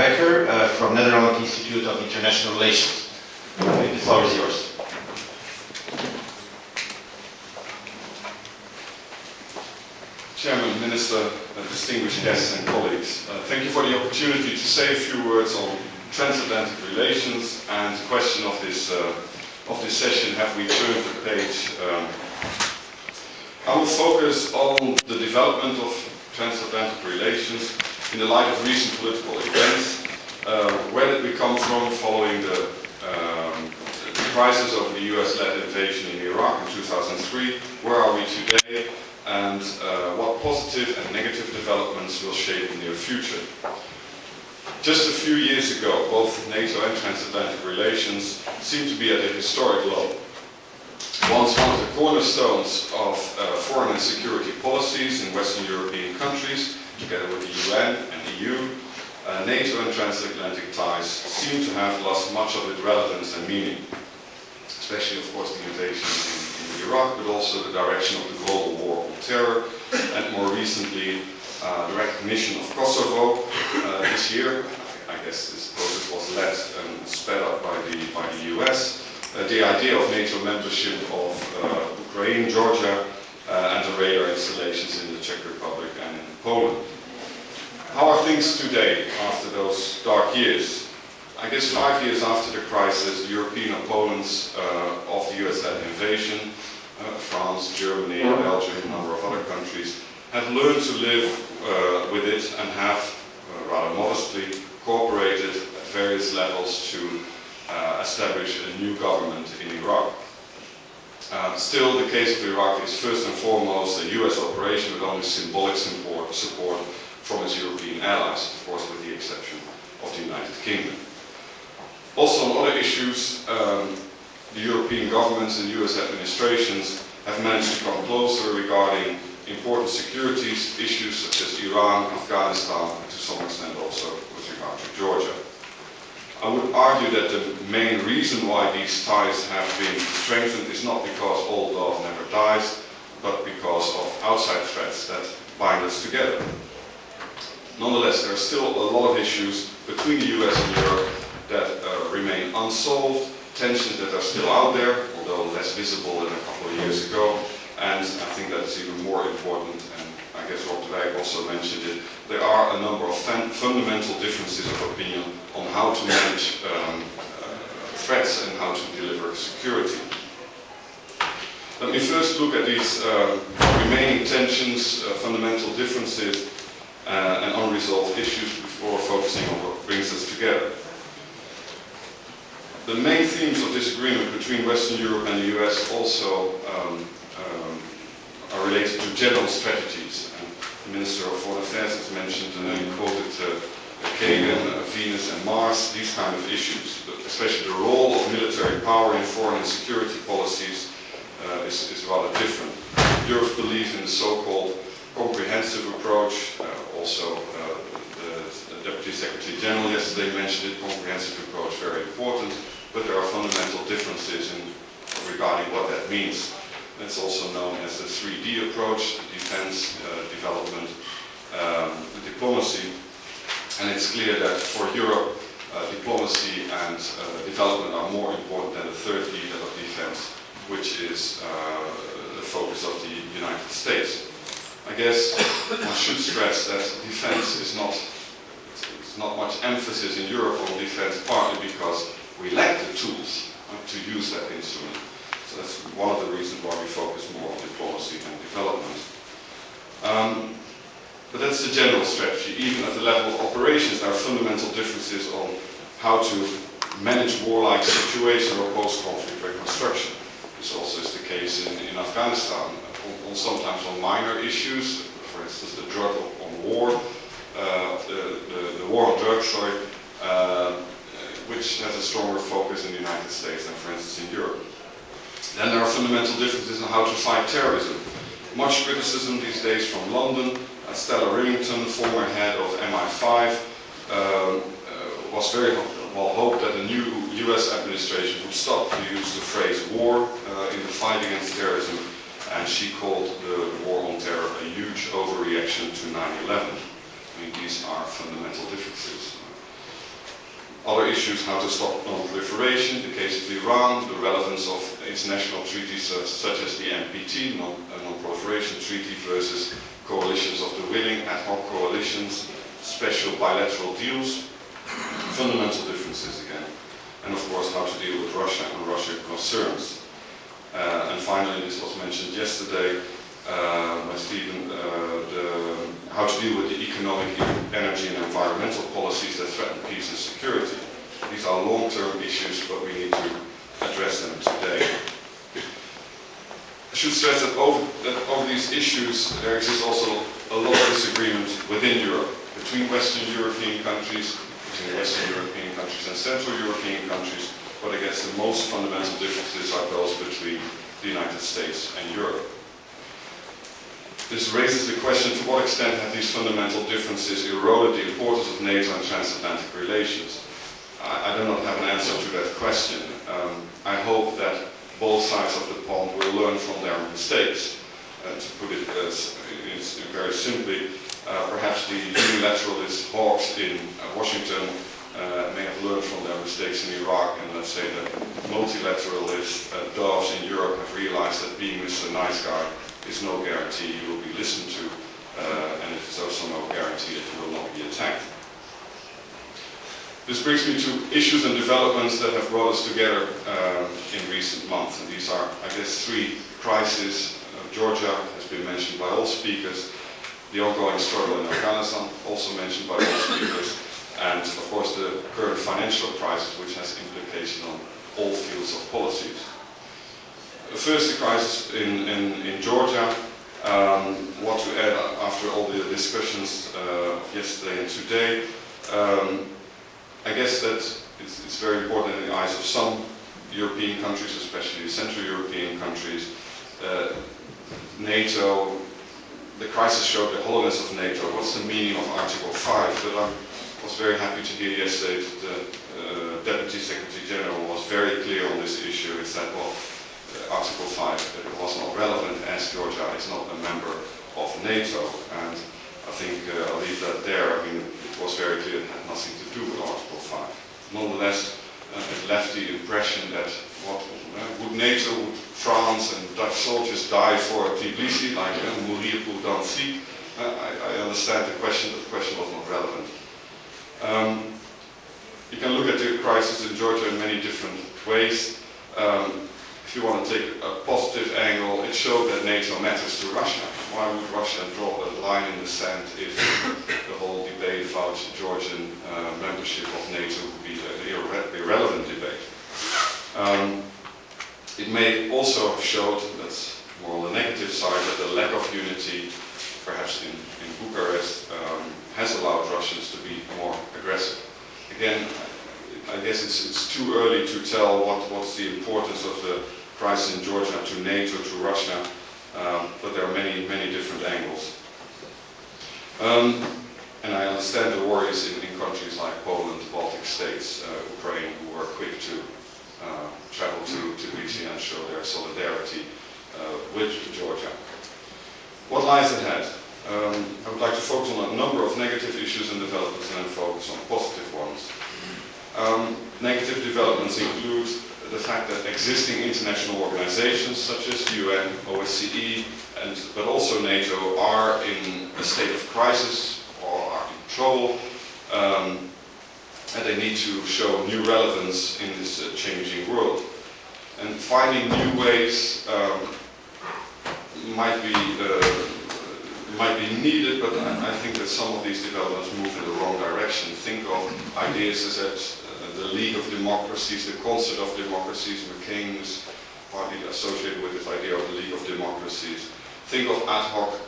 Bakker from Netherlands Institute of International Relations. The floor is yours. Chairman, Minister, distinguished guests and colleagues, thank you for the opportunity to say a few words on transatlantic relations and the question of this session, have we turned the page? I will focus on the development of transatlantic relations in the light of recent political events. Where did we come from following the crisis of the US-led invasion in Iraq in 2003? Where are we today? And what positive and negative developments will shape the near future. Just a few years ago, both NATO and transatlantic relations seemed to be at a historic low. Once one of the cornerstones of foreign and security policies in Western European countries, together with the UN and EU, NATO and transatlantic ties seem to have lost much of its relevance and meaning. Especially, of course, the invasion in Iraq, but also the direction of the global war on terror, and more recently, the recognition of Kosovo this year. I guess this process was led and sped up by the US. The idea of NATO membership of Ukraine, Georgia, and the radar installations in the Czech Republic and in Poland. How are things today after those dark years? I guess 5 years after the crisis, the European opponents of the US-led invasion, France, Germany, Belgium, a number of other countries, have learned to live with it and have, rather modestly, cooperated at various levels to establish a new government in Iraq. Still, the case of Iraq is first and foremost a US operation with only symbolic support from its European allies, of course with the exception of the United Kingdom. Also on other issues, the European governments and US administrations have managed to come closer regarding important security issues such as Iran, Afghanistan, and to some extent also with regard to Georgia. I would argue that the main reason why these ties have been strengthened is not because old love never dies, but because of outside threats that bind us together. Nonetheless, there are still a lot of issues between the US and Europe that remain unsolved, tensions that are still out there, although less visible than a couple of years ago. And I think that's even more important, and I guess Rob de Wijk also mentioned it, there are a number of fundamental differences of opinion on how to manage threats and how to deliver security. Let me first look at these remaining tensions, fundamental differences, and unresolved issues before focusing on what brings us together. The main themes of disagreement between Western Europe and the US also are related to general strategies. And the Minister of Foreign Affairs has mentioned and then quoted Kagan, Venus and Mars, these kind of issues. But especially the role of military power in foreign and security policies is rather different. Europe's belief in the so-called comprehensive approach, also the Deputy Secretary General yesterday mentioned it, comprehensive approach, very important, but there are fundamental differences regarding what that means. It's also known as the 3D approach, defense, development, diplomacy, and it's clear that for Europe, diplomacy and development are more important than the third D, that of defense, which is the focus of the United States. I guess one should stress that defense is not much emphasis in Europe on defense, partly because we lack the tools to use that instrument. So that's one of the reasons why we focus more on diplomacy and development. But that's the general strategy. Even at the level of operations, there are fundamental differences on how to manage warlike situations or post-conflict reconstruction. This also is the case in Afghanistan, sometimes on minor issues, for instance the drug on war, the war on drugs, sorry, which has a stronger focus in the United States than, for instance, in Europe. Then there are fundamental differences in how to fight terrorism. Much criticism these days from London. Stella Rimington, former head of MI5, was very well hoped that the new US administration would stop to use the phrase war in the fight against terrorism, and she called the war on terror a huge overreaction to 9/11. I mean, these are fundamental differences. Other issues: how to stop non-proliferation, the case of Iran, the relevance of international treaties such as the NPT, Non-Proliferation Treaty, versus coalitions of the willing, ad hoc coalitions, special bilateral deals, fundamental differences again. And of course, how to deal with Russia and Russian concerns. And finally, this was mentioned yesterday by Stephen, how to deal with the economic, energy and environmental policies that threaten peace and security. These are long-term issues, but we need to address them today. I should stress that over these issues there exists also a lot of disagreement within Europe, between Western European countries, between Western European countries and Central European countries, but I guess the most fundamental differences are those between the United States and Europe. This raises the question, to what extent have these fundamental differences eroded the importance of NATO and transatlantic relations? I do not have an answer to that question. I hope that both sides of the pond will learn from their mistakes. To put it very simply, perhaps the unilateralist hawks in Washington may have learned from their mistakes in Iraq, and let's say the multilateralist doves in Europe have realized that being Mr. Nice Guy is no guarantee you will be listened to, and it is also no guarantee that you will not be attacked. This brings me to issues and developments that have brought us together in recent months, and these are, I guess, three crises. Georgia has been mentioned by all speakers, the ongoing struggle in Afghanistan, also mentioned by all speakers, and of course the current financial crisis, which has implications on all fields of policies. First, the crisis in Georgia. What to add after all the discussions of yesterday and today? I guess that it's very important in the eyes of some European countries, especially Central European countries. NATO, the crisis showed the hollowness of NATO. What's the meaning of Article 5? But I was very happy to hear yesterday that the Deputy Secretary General was very clear on this issue. He said, well, Article 5 was not relevant as Georgia is not a member of NATO, and I think I'll leave that there. I mean, it was very clear it had nothing to do with Article 5. Nonetheless, it left the impression that would NATO, would France and Dutch soldiers die for Tbilisi, like mourir pour Danzig? I understand the question, but the question was not relevant. You can look at the crisis in Georgia in many different ways. If you want to take a positive angle, it showed that NATO matters to Russia. Why would Russia draw a line in the sand if the whole debate about Georgian membership of NATO would be an irrelevant debate? It may also have showed, that's more on the negative side, that the lack of unity, perhaps in Bucharest, has allowed Russians to be more aggressive. Again, I guess it's too early to tell what's the importance of the crisis in Georgia to NATO, to Russia, but there are many different angles. And I understand the worries in countries like Poland, Baltic states, Ukraine, who are quick to travel to Tbilisi and show their solidarity with Georgia. What lies ahead? I would like to focus on a number of negative issues and developments and then focus on positive ones. Negative developments include the fact that existing international organizations such as UN, OSCE, but also NATO are in a state of crisis or are in trouble, and they need to show new relevance in this changing world. And finding new ways might be needed, but I think that some of these developments move in the wrong direction. Think of ideas as that the League of Democracies, the Concert of Democracies. McCain is partly associated with this idea of the League of Democracies. Think of ad hoc